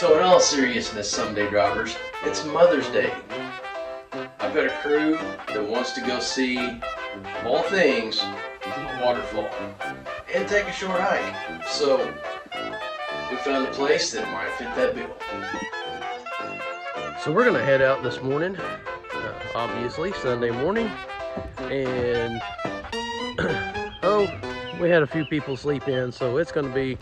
So in all seriousness, Someday Droppers, it's Mother's Day. I've got a crew that wants to go see, of all things, a waterfall and take a short hike. So we found a place that might fit that bill. So we're gonna head out this morning, obviously Sunday morning, and oh, we had a few people sleep in, so it's gonna be,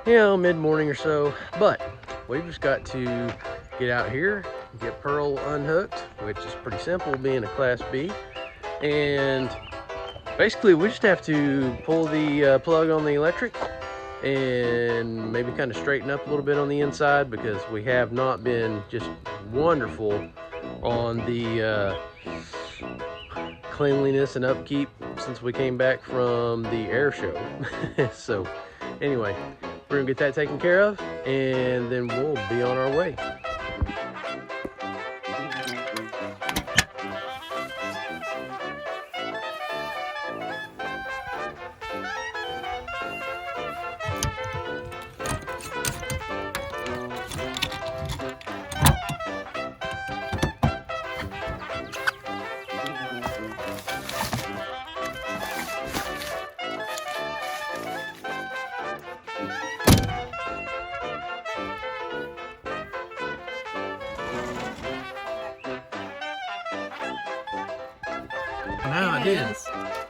you know, mid-morning or so, but we've just got to get out here, get Pearl unhooked, which is pretty simple being a Class B, and basically we just have to pull the plug on the electric and maybe kind of straighten up a little bit on the inside, because we have not been just wonderful on the cleanliness and upkeep since we came back from the air show. So anyway, we're gonna get that taken care of and then we'll be on our way. Wow, it did.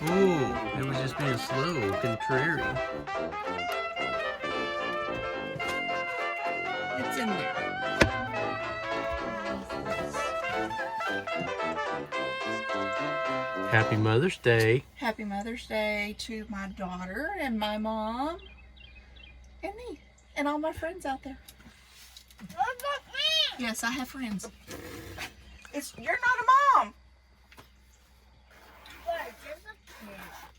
Ooh, it was just being slow, contrary. It's in there. Happy Mother's Day. Happy Mother's Day to my daughter and my mom and me and all my friends out there. Yes, I have friends. You're not a mom.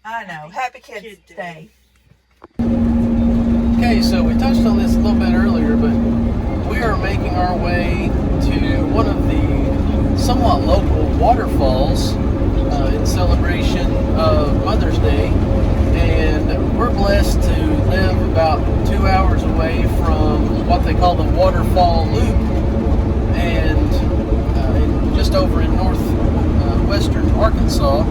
I know. Happy Kids Day. Okay, so we touched on this a little bit earlier, but we are making our way to one of the somewhat local waterfalls in celebration of Mother's Day, and we're blessed to live about 2 hours away from what they call the Waterfall Loop, and just over in northwestern Arkansas.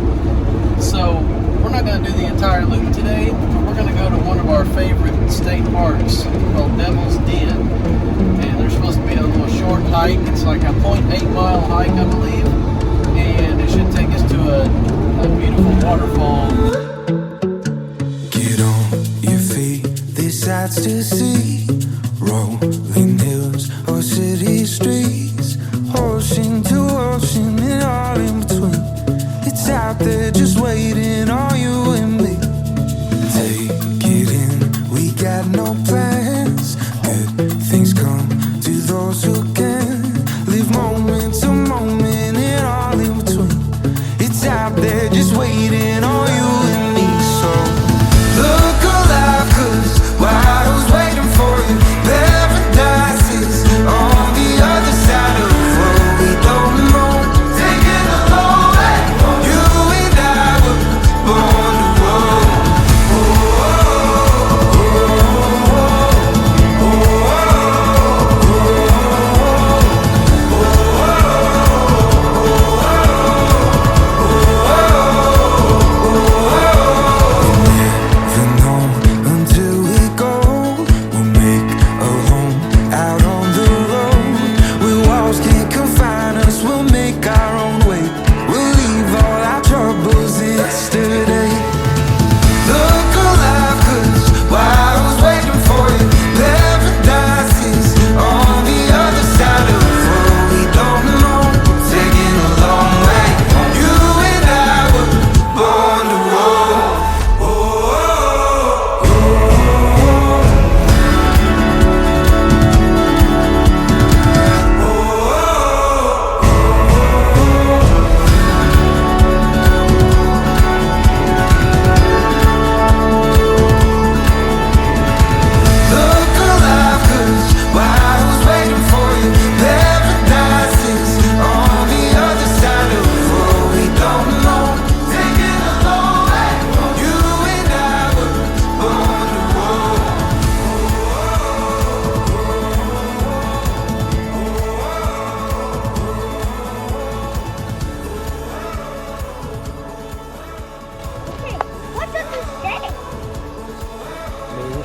So we're not going to do the entire loop today, but we're going to go to one of our favorite state parks called Devil's Den. And there's supposed to be a little short hike. It's like a 0.8-mile hike, I believe. And it should take us to a beautiful waterfall. Get on your feet, there's sights to see. Rolling hills or city streets. Ocean to ocean and all in between. It's out there just waiting on you and me. Take it in, we got no plans. Good things come to those who can. Live moment to moment and all in between. It's out there just waiting on you and me. So look alive, 'cause while I was waiting for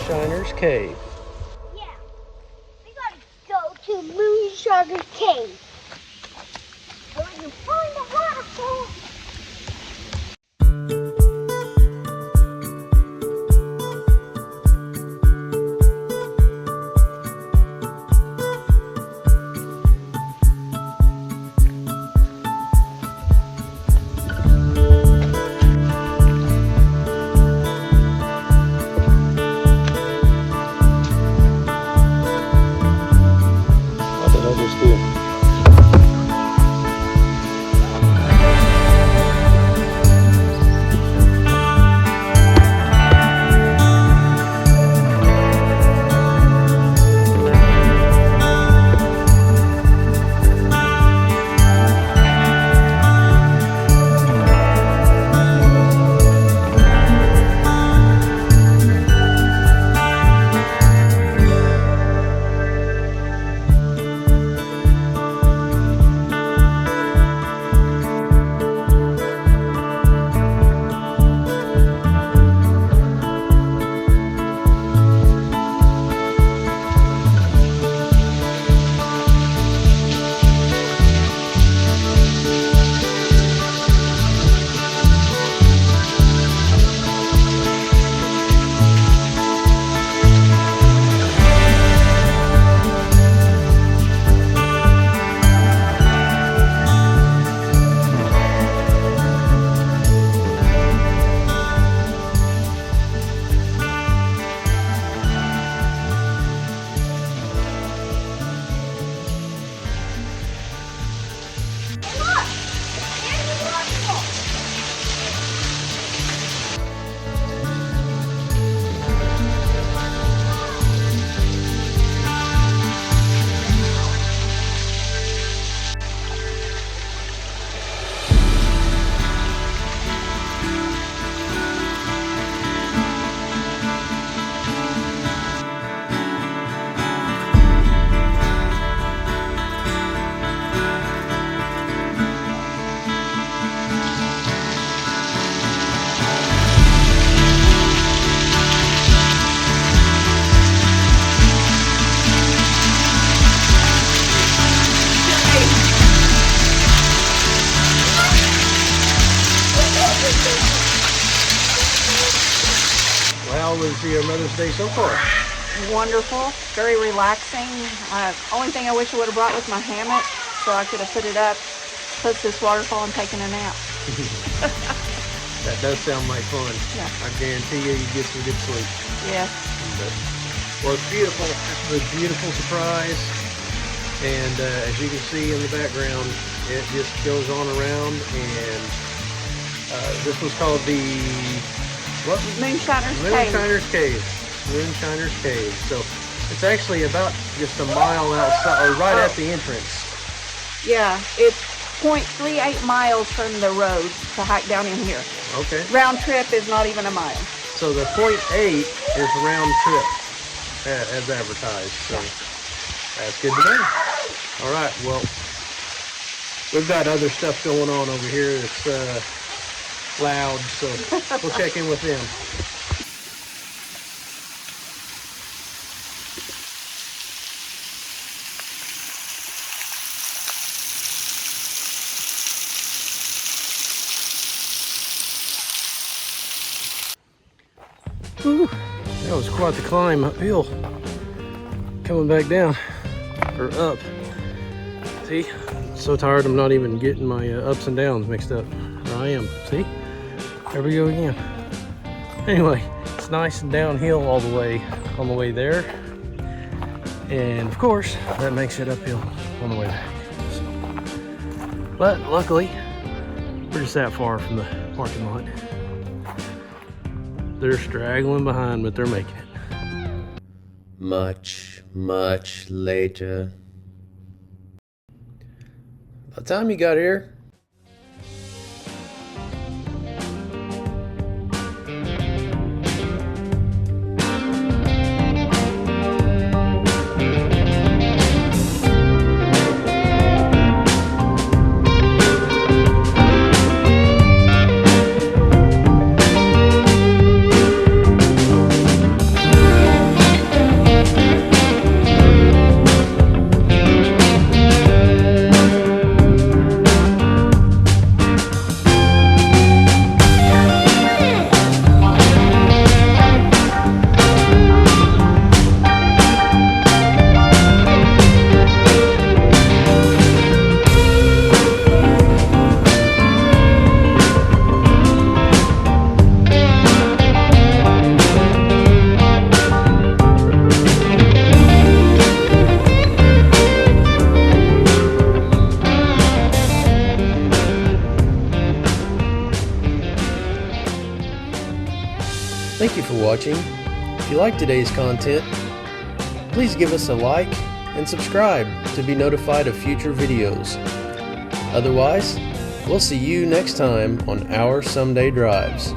Moonshiner's Cave. Yeah, we gotta go to Moonshiner's Cave. So we can find the waterfall. What did I just do? How was your Mother's Day so far? Wonderful, very relaxing. Only thing I wish I would have brought was my hammock so I could have put it up, plus this waterfall and taken a nap. That does sound like fun. Yeah. I guarantee you get some good sleep. Yes. But, well, it's beautiful. This is a beautiful surprise. And as you can see in the background, it just goes on around. And this was called the what? Moonshiner's Cave. Moonshiner's Cave. Moonshiner's Cave. So it's actually about just a mile outside, or right at the entrance. Yeah, it's 0.38 miles from the road to hike down in here. Okay. Round trip is not even a mile. So the 0.8 is round trip as advertised. So that's good to know. All right. Well, we've got other stuff going on over here that's loud, so we'll check in with them. Whew, that was quite the climb uphill. Coming back down, or up. See, I'm so tired I'm not even getting my ups and downs mixed up. There I am, see? There we go again. Anyway, it's nice and downhill all the way on the way there. And of course, that makes it uphill on the way back. So, but luckily, we're just that far from the parking lot. They're straggling behind, but they're making it. Much later. By the time you got here, Thank you for watching. If you like today's content, please give us a like and subscribe to be notified of future videos. Otherwise, we'll see you next time on Our Someday Drives.